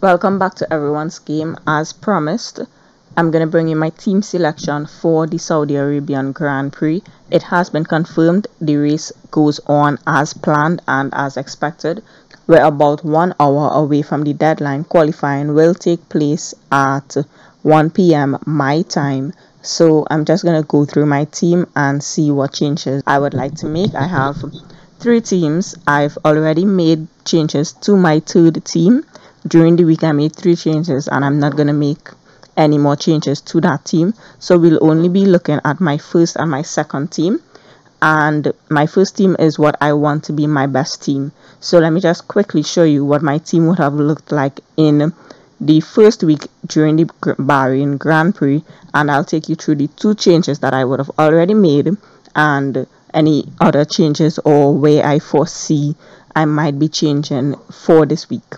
Welcome back to everyone's game. As promised, I'm going to bring you my team selection for the Saudi Arabian Grand Prix. It has been confirmed the race goes on as planned and as expected. We're about 1 hour away from the deadline. Qualifying will take place at 1 p.m. my time. So I'm just going to go through my team and see what changes I would like to make. I have 3 teams. I've already made changes to my third team. During the week I made 3 changes and I'm not going to make any more changes to that team. So we'll only be looking at my first and my second team. And my first team is what I want to be my best team. So let me just quickly show you what my team would have looked like in the first week during the Bahrain Grand Prix. And I'll take you through the 2 changes that I would have already made and any other changes or where I foresee I might be changing for this week.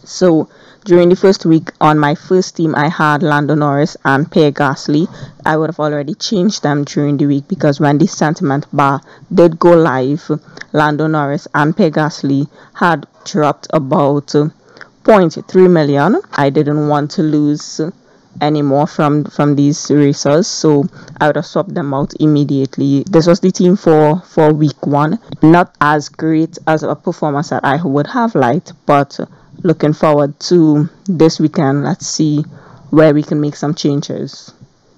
So during the first week on my first team, I had Lando Norris and Pierre Gasly. I would have already changed them during the week because when the sentiment bar did go live, Lando Norris and Pierre Gasly had dropped about 0.3 million. I didn't want to lose any more from these racers, so I would have swapped them out immediately. This was the team for week 1. Not as great as a performance that I would have liked, but looking forward to this weekend. Let's see where we can make some changes.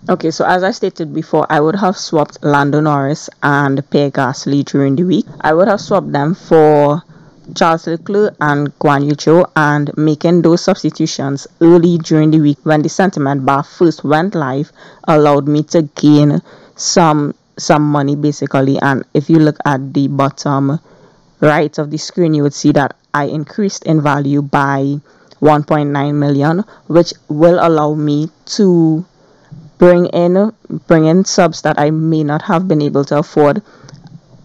Okay, so as I stated before, I would have swapped Lando Norris and Pierre Gasly during the week. I would have swapped them for Charles Leclerc and Guan Yu Zhou, and making those substitutions early during the week when the sentiment bar first went live allowed me to gain some money basically. And if you look at the bottom right of the screen, you would see that I increased in value by 1.9 million, which will allow me to bring in subs that I may not have been able to afford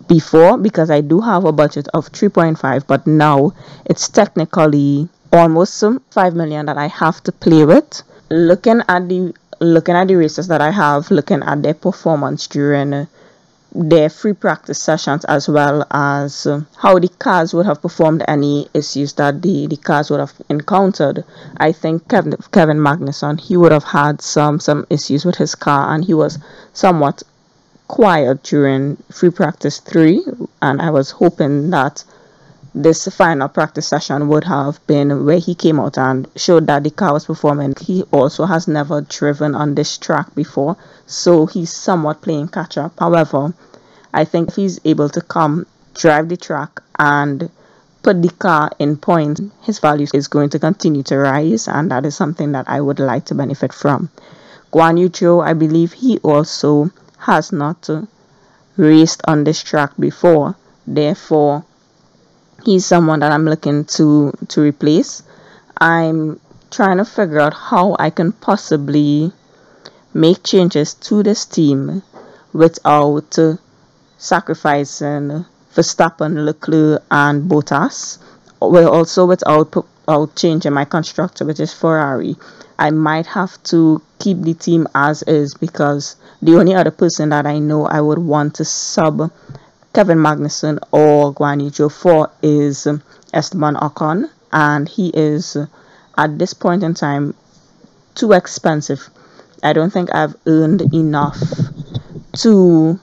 before, because I do have a budget of 3.5, but now it's technically almost 5 million that I have to play with. Looking at the races that I have, looking at their performance during their free practice sessions, as well as how the cars would have performed, any issues that the cars would have encountered. I think Kevin Magnussen, he would have had some issues with his car, and he was somewhat quiet during free practice 3, and I was hoping that this final practice session would have been where he came out and showed that the car was performing. He also has never driven on this track before, so he's somewhat playing catch up. However, I think if he's able to come drive the track and put the car in points, his value is going to continue to rise, and that is something that I would like to benefit from. Guan Yu Zhou, I believe he also has not raced on this track before, therefore he's someone that I'm looking to replace. I'm trying to figure out how I can possibly make changes to this team without sacrificing Verstappen, Leclerc and Bottas, also without changing my constructor, which is Ferrari. I might have to keep the team as is, because the only other person that I know I would want to sub Kevin Magnussen or Guan Yu Zhou for is Esteban Ocon, and he is at this point in time too expensive. I don't think I've earned enough to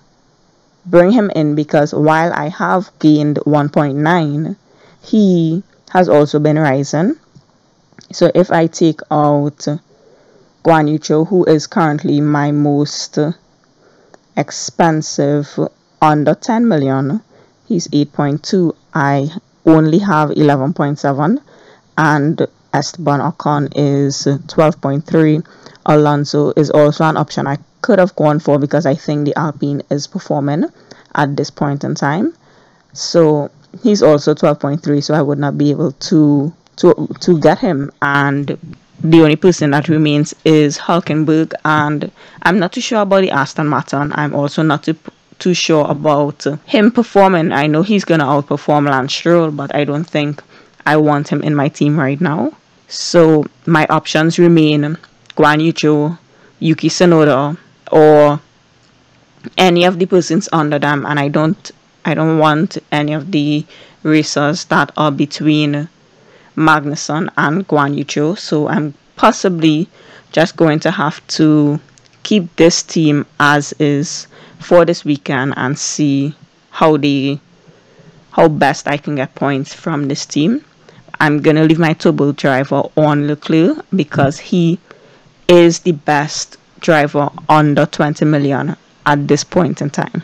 bring him in, because while I have gained 1.9, he has also been rising. So if I take out Guan Yu Zhou, who is currently my most expensive, under 10 million, he's 8.2, I only have 11.7, and Esteban Ocon is 12.3. Alonso is also an option I could have gone for, because I think the Alpine is performing at this point in time. So he's also 12.3, so I would not be able to get him. And the only person that remains is Hulkenberg, and I'm not too sure about the Aston Martin. I'm also not too sure about him performing. I know he's gonna outperform Lance Stroll, but I don't think I want him in my team right now. So my options remain Guan Yu Zhou, Yuki Tsunoda, or any of the persons under them, and I don't want any of the racers that are between Magnussen and Guan Yu, so I'm possibly just going to have to keep this team as is for this weekend and see how best I can get points from this team. I'm gonna leave my turbo driver on Leclerc because he is the best driver under 20 million at this point in time.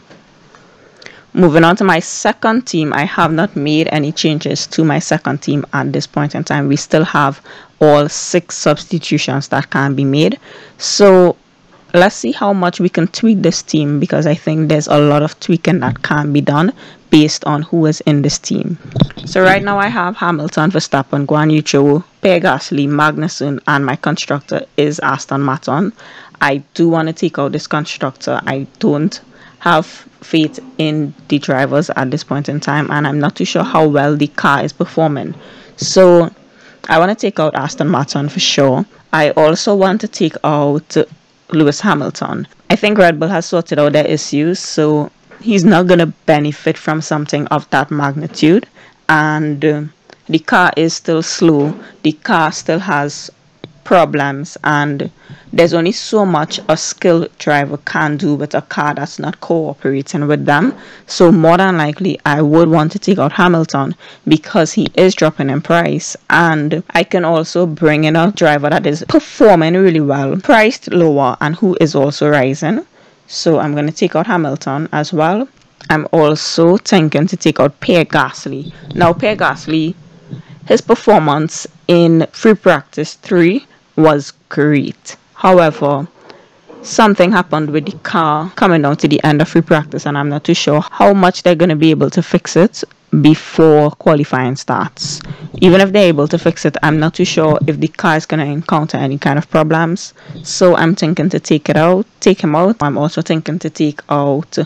Moving on to my second team, I have not made any changes to my second team at this point in time. We still have all 6 substitutions that can be made. So let's see how much we can tweak this team, because I think there's a lot of tweaking that can be done based on who is in this team. So right now I have Hamilton, Verstappen, Guan Yu, Pierre Gasly, Magnussen, and my constructor is Aston Martin. I do want to take out this constructor. I don't have faith in the drivers at this point in time, and I'm not too sure how well the car is performing. So I want to take out Aston Martin for sure. I also want to take out Lewis Hamilton. I think Red Bull has sorted out their issues, so he's not going to benefit from something of that magnitude. And the car is still slow. The car still has problems, and there's only so much a skilled driver can do with a car that's not cooperating with them. So more than likely I would want to take out Hamilton because he is dropping in price, and I can also bring in a driver that is performing really well, priced lower, and who is also rising. So I'm going to take out Hamilton as well. I'm also thinking to take out Pierre Gasly. Now Pierre Gasly, his performance in free practice 3 was great. However, something happened with the car coming down to the end of free practice, and I'm not too sure how much they're going to be able to fix it before qualifying starts. Even if they're able to fix it, I'm not too sure if the car is going to encounter any kind of problems. So I'm thinking to take him out. I'm also thinking to take out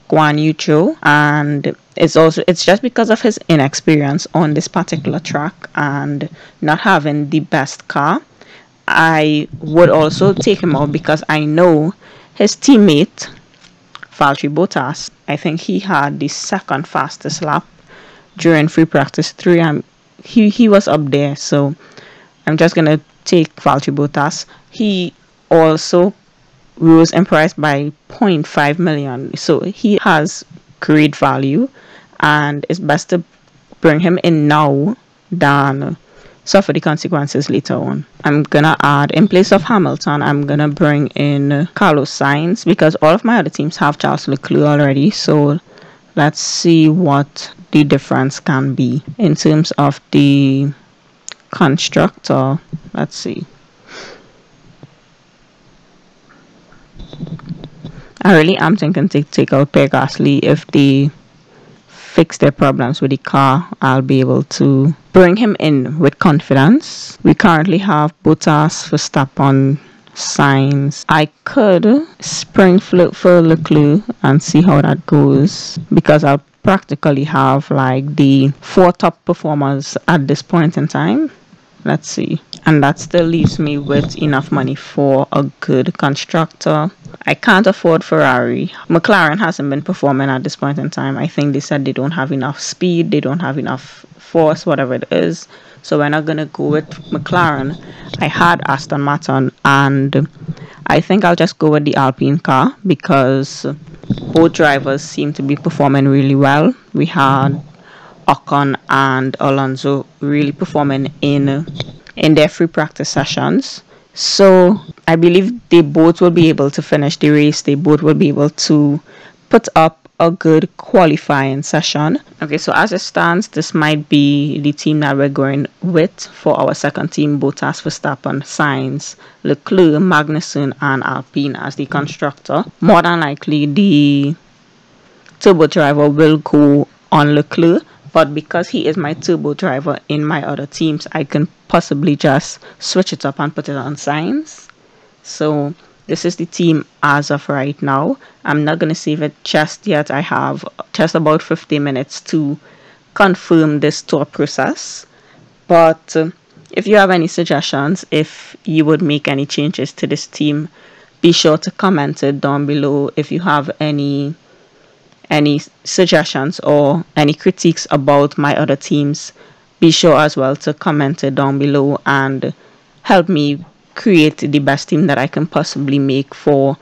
Guan Yu, and it's just because of his inexperience on this particular track and not having the best car. I would also take him out because I know his teammate Valtteri Bottas, I think he had the second fastest lap during free practice 3. He was up there, so I'm just gonna take Valtteri Bottas. He also rose in price by 0.5 million, so he has great value, and it's best to bring him in now than suffer the consequences later on. I'm gonna add, in place of Hamilton, I'm gonna bring in Carlos Sainz because all of my other teams have Charles Leclerc already. So let's see what the difference can be in terms of the constructor. Let's see. I really am thinking to take out Pierre Gasly. If they fix their problems with the car, I'll be able to bring him in with confidence. We currently have Bottas, Verstappen, Sainz. I could spring for Leclerc and see how that goes, because I'll practically have like the 4 top performers at this point in time. Let's see. And that still leaves me with enough money for a good constructor. I can't afford Ferrari. McLaren hasn't been performing at this point in time. I think they said they don't have enough speed, they don't have enough force, whatever it is. So we're not going to go with McLaren. I had Aston Martin, and I think I'll just go with the Alpine car because both drivers seem to be performing really well. We had Ocon and Alonso really performing in their free practice sessions. So I believe they both will be able to finish the race. They both will be able to put up a good qualifying session. Okay, so as it stands, this might be the team that we're going with for our second team: Bottas, Verstappen, Sainz, Leclerc, Magnussen, and Alpine as the constructor. More than likely, the turbo driver will go on Leclerc, but because he is my turbo driver in my other teams, I can possibly just switch it up and put it on Sainz. So this is the team as of right now. I'm not going to save it just yet. I have just about 50 minutes to confirm this tour process. But if you have any suggestions, if you would make any changes to this team, be sure to comment it down below. If you have any suggestions or any critiques about my other teams, Be sure as well to comment it down below and help me create the best team that I can possibly make for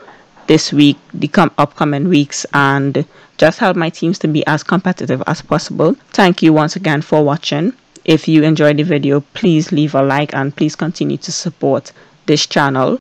this week, the upcoming weeks, and just help my teams to be as competitive as possible. Thank you once again for watching. If you enjoyed the video, please leave a like and please continue to support this channel.